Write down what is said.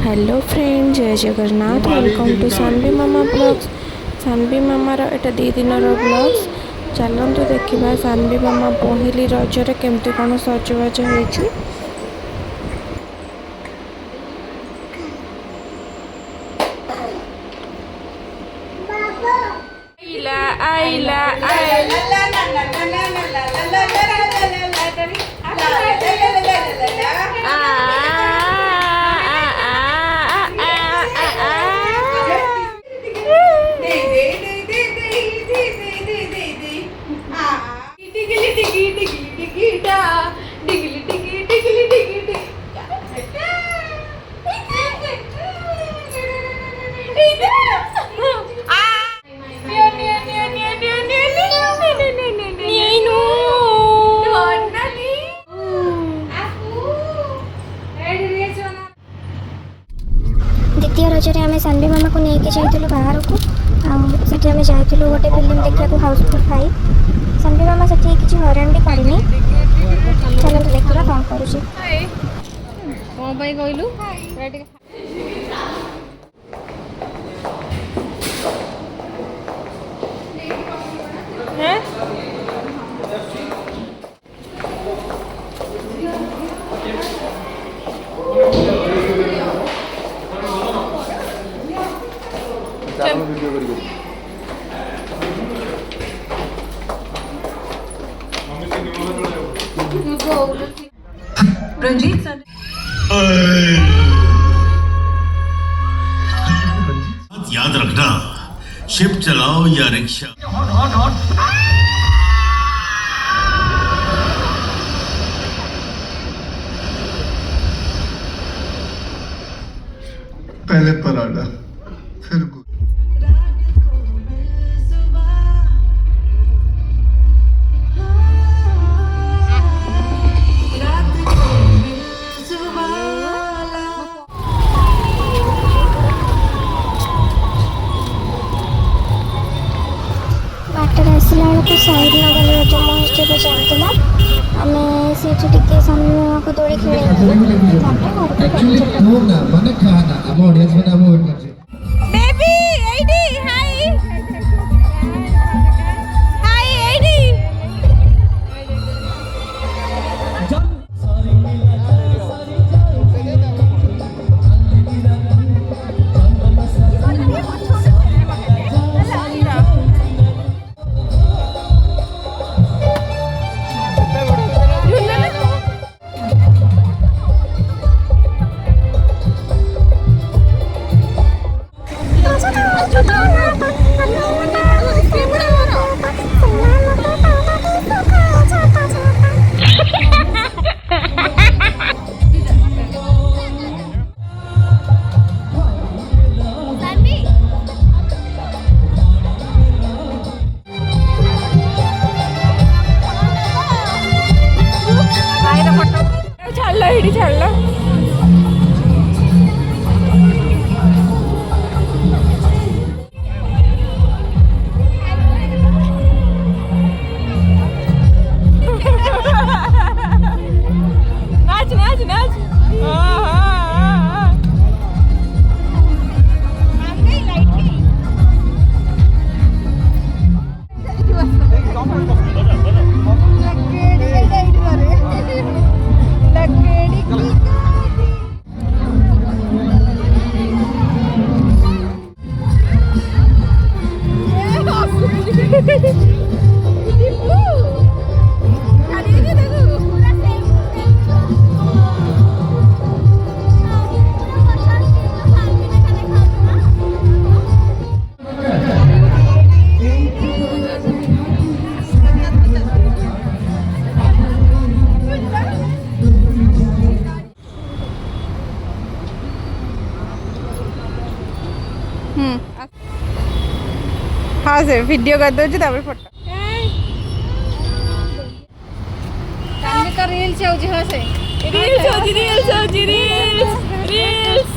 Hello friend, जय Jagannath. Welcome to Sanvi Mama blogs. Sanvi मामार एटा 2 दिन ब्लॉग्स। चलतु देखा सानवी मामा पहली रजरे केमती कौन सजबाज होती। आइला द्वितीय रजरे आम सानवी मामा को लेकिन जाइलु बाहर को आम जाइलु गोटे फिल्म देखा हाउसफुल 5। सानवी मामा से किसी हरान भी करनी। चलो देखा कौन करुँच रंजीत सर याद रखना, शिप चलाओ या रिक्शा। पहले पराठा फिर बाटर आसला बेलू साइड नगर रज महोत्सव चलता। आम से सामने को दौड़ी छाड़ नाच नाच नाच। हाँ से वीडियो कर दो फोटो रील्स रील्स रील्स